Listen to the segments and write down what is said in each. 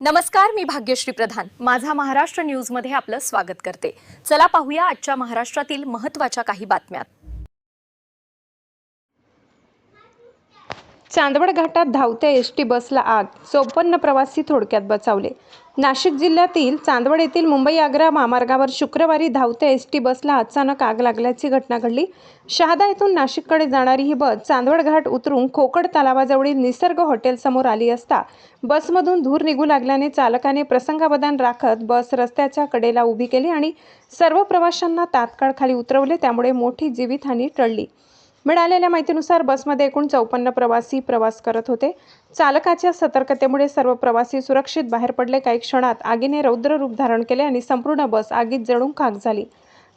नमस्कार, मी भाग्यश्री प्रधान माझा महाराष्ट्र न्यूज मध्ये आपलं स्वागत करते। चला पाहूया आजच्या महाराष्ट्रातील महत्त्वाच्या काही बातम्या। चांदवड घाटात धावत्या एसटी बसला आग, 54 प्रवासी थोडक्यात बचावले। नाशिक जिल्ह्यातील चांदवड येथील मुंबई आग्रा महामार्गावर शुक्रवारी धावत्या एसटी बसला अचानक आग लागल्याची घटना घडली। शहादा येथून नाशिककडे जाणारी ही बस चांदवड घाट उतरून खोकड तलावाजवळील निसर्ग हॉटेल समोर आली असता बसमधून धूर निघू लागल्याने चालकाने प्रसंगावधान राखत बस रस्त्याच्या कडेला उभी केली आणि सर्व प्रवाशांना तात्काळ खाली उतरवले, त्यामुळे मोठी जीवितहानी टळली। मिळालेल्या माहितीनुसार बसमध्ये एकूण 54 प्रवासी प्रवास करत होते। चालकाच्या सतर्कतेमुळे सर्व प्रवासी सुरक्षित बाहेर पडले। काही क्षणात आगीने रौद्र रूप धारण केले आणि संपूर्ण बस आगीत जळून खाक झाली।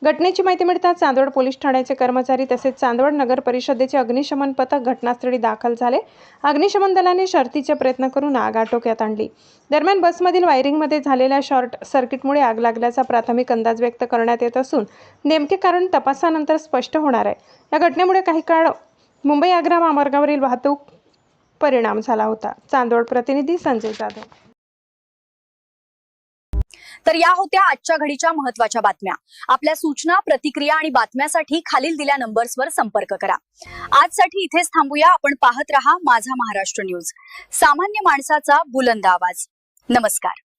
घटनेची माहिती मिळताच चांदवड पोलीस ठाण्याचे कर्मचारी तसेच चांदवड नगर परिषदेचे अग्निशमन पथक घटनास्थळी दाखल झाले। अग्निशमन दलाने शर्थीचे प्रयत्न करून आग आटोक्यात आणली। दरम्यान बसमधील वायरिंगमध्ये झालेल्या शॉर्ट सर्किटमुळे आग लागल्याचा प्राथमिक अंदाज व्यक्त करण्यात येत असून नेमके कारण तपासानंतर स्पष्ट होणार आहे। या घटनेमुळे काही काळ मुंबई आग्रा महामार्गावरील वाहतूक परिणाम झाला होता। चांदवड प्रतिनिधी संजय जाधव। तर या होत्या आजच्या घडीच्या महत्त्वाच्या बातम्या। आपल्या सूचना, प्रतिक्रिया आणि बातम्यासाठी खालील दिल्या नंबर्सवर संपर्क करा। आजसाठी इथेच थांबूया। आपण पाहत रहा माझा महाराष्ट्र न्यूज, सामान्य माणसाचा बुलंद आवाज। नमस्कार।